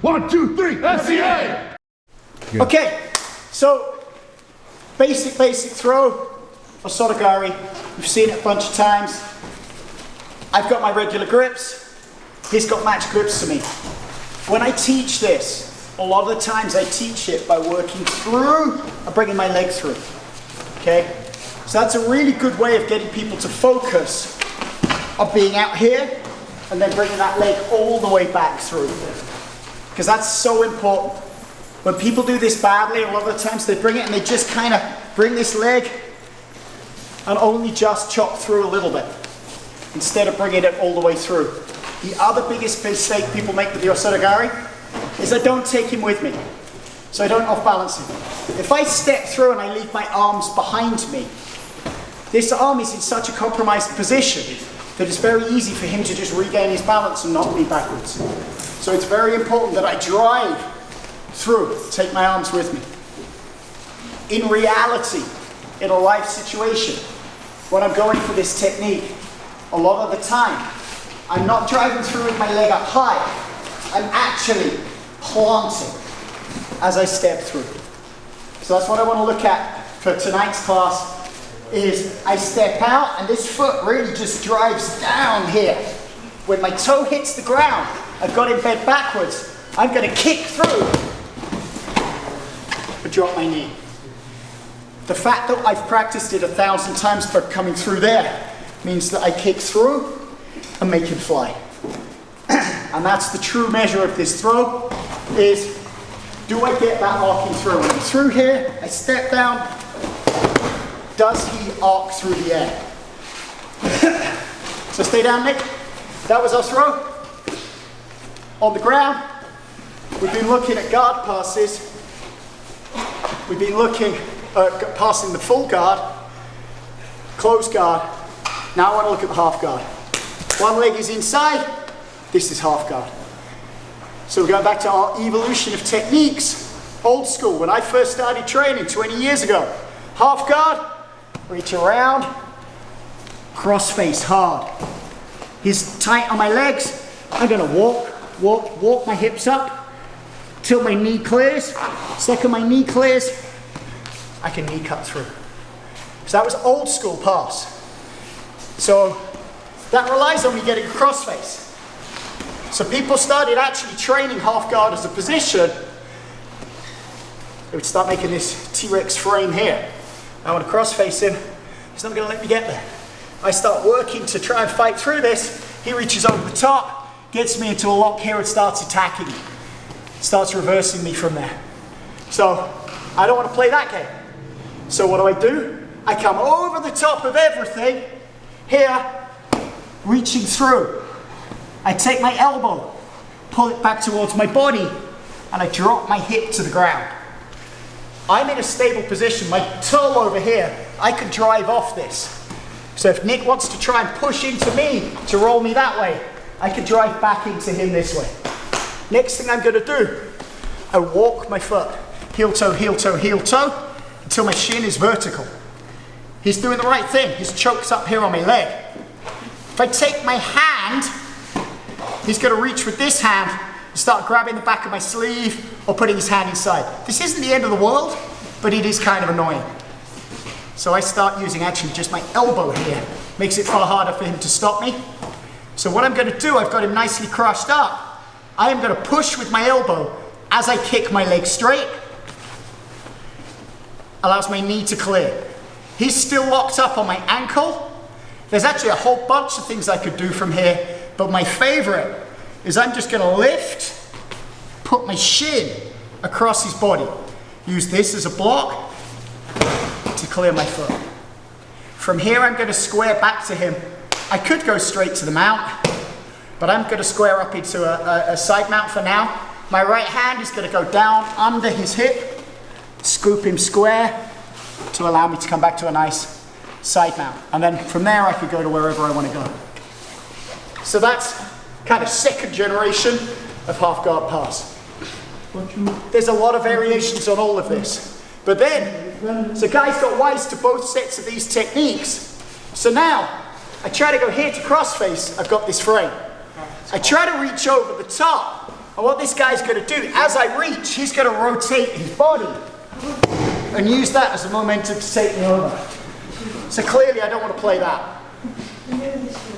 1, 2, 3, FCA! Okay, so basic throw, Osoto-Gari. You've seen it a bunch of times. I've got my regular grips. He's got match grips to me. When I teach this, a lot of the times I teach it by working through and bringing my leg through. Okay? So that's a really good way of getting people to focus on being out here and then bringing that leg all the way back through. Because that's so important. When people do this badly, a lot of the times they bring it and they just kind of bring this leg and only just chop through a little bit instead of bringing it all the way through. The other biggest mistake people make with the Osoto-Gari is I don't take him with me. So I don't off-balance him. If I step through and I leave my arms behind me, this arm is in such a compromised position that it's very easy for him to just regain his balance and knock me backwards. So it's very important that I drive through, take my arms with me. In reality, in a life situation, when I'm going for this technique, a lot of the time, I'm not driving through with my leg up high. I'm actually planting as I step through. So that's what I want to look at for tonight's class, is I step out and this foot really just drives down here. When my toe hits the ground, I've got him bent backwards, I'm going to kick through, but drop my knee. The fact that I've practiced it 1,000 times for coming through there means that I kick through and make him fly. And that's the true measure of this throw, is do I get that arcing through? When I'm through here, I step down, does he arc through the air? So stay down, Nick. That was our throw. On the ground, we've been looking at guard passes. We've been looking at passing the full guard, close guard. Now I want to look at the half guard. One leg is inside, this is half guard. So we're going back to our evolution of techniques. Old school, when I first started training 20 years ago. Half guard, reach around, cross face hard. He's tight on my legs. I'm going to walk my hips up till my knee clears. Second my knee clears, I can knee cut through. So that was old school pass. So that relies on me getting a cross face. So people started actually training half guard as a position. They would start making this T-Rex frame here. I want to cross face him. He's not going to let me get there. I start working to try and fight through this. He reaches over the top, gets me into a lock here and starts attacking me. Starts reversing me from there. So I don't want to play that game. So what do? I come over the top of everything here, reaching through. I take my elbow, pull it back towards my body, and I drop my hip to the ground. I'm in a stable position. My toe over here, I could drive off this. So if Nick wants to try and push into me to roll me that way, I can drive back into him this way. Next thing I'm going to do, I walk my foot, heel toe, heel toe, heel toe, until my shin is vertical. He's doing the right thing. His choke's up here on my leg. If I take my hand, he's going to reach with this hand and start grabbing the back of my sleeve or putting his hand inside. This isn't the end of the world, but it is kind of annoying. So I start using actually just my elbow here. Makes it far harder for him to stop me. So what I'm going to do, I've got him nicely crushed up. I am going to push with my elbow as I kick my leg straight. Allows my knee to clear. He's still locked up on my ankle. There's actually a whole bunch of things I could do from here, but my favorite is I'm just going to lift, put my shin across his body. Use this as a block to clear my foot. From here I'm going to square back to him. I could go straight to the mount, but I'm going to square up into a side mount for now. My right hand is going to go down under his hip, scoop him square to allow me to come back to a nice side mount. And then from there I could go to wherever I want to go. So that's kind of second generation of half guard pass. There's a lot of variations on all of this. But then, so guys got wise to both sets of these techniques. So now, I try to go here to cross face, I've got this frame. I try to reach over the top And what this guy's going to do, as I reach, he's going to rotate his body and use that as a momentum to take me over. So clearly I don't want to play that.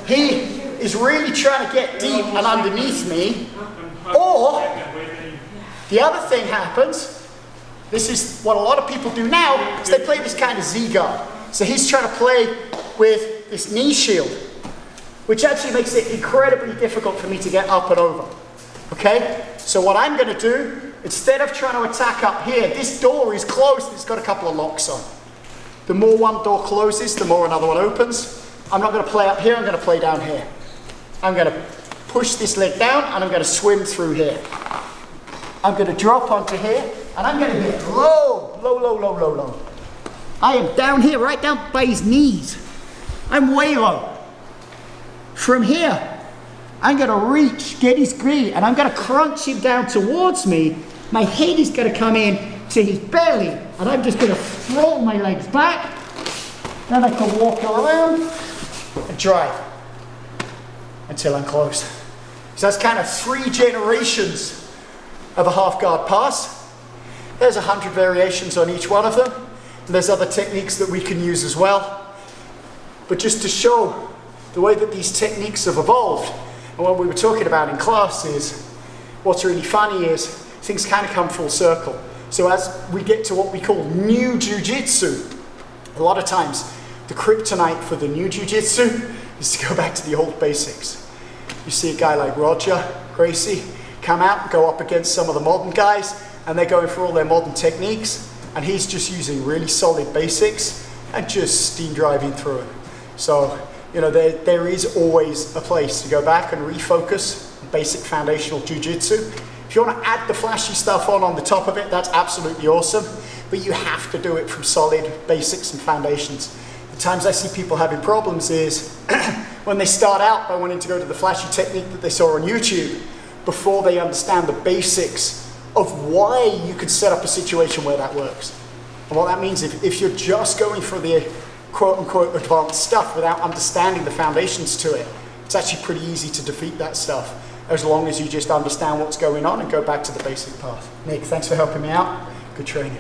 He is really trying to get deep and underneath me. Or, the other thing happens, this is what a lot of people do now, is they play this kind of Z-guard. So he's trying to play with this knee shield, which actually makes it incredibly difficult for me to get up and over. Okay? So what I'm going to do, instead of trying to attack up here, this door is closed, it's got a couple of locks on. The more one door closes, the more another one opens. I'm not going to play up here, I'm going to play down here. I'm going to push this leg down and I'm going to swim through here. I'm going to drop onto here and I'm going to hit low, low, low, low, low, low. I am down here, right down by his knees. I'm way low. From here, I'm going to reach, get his knee, and I'm going to crunch him down towards me. My head is going to come in to his belly, and I'm just going to throw my legs back. Then I can walk around and drive until I'm close. So that's kind of 3 generations of a half guard pass. There's 100 variations on each one of them. And there's other techniques that we can use as well. But just to show the way that these techniques have evolved, and what we were talking about in class is, what's really funny is things kind of come full circle. So as we get to what we call new Jiu-Jitsu, a lot of times the kryptonite for the new Jiu-Jitsu is to go back to the old basics. You see a guy like Roger Gracie come out and go up against some of the modern guys, and they're going for all their modern techniques, and he's just using really solid basics and just steam driving through it. So, you know, there is always a place to go back and refocus on basic foundational Jiu-Jitsu. If you want to add the flashy stuff on the top of it, that's absolutely awesome, but you have to do it from solid basics and foundations. The times I see people having problems is when they start out by wanting to go to the flashy technique that they saw on YouTube before they understand the basics of why you could set up a situation where that works. And what that means, if you're just going for the quote-unquote advanced stuff without understanding the foundations to it, it's actually pretty easy to defeat that stuff as long as you just understand what's going on and go back to the basic path. Nick, thanks for helping me out. Good training.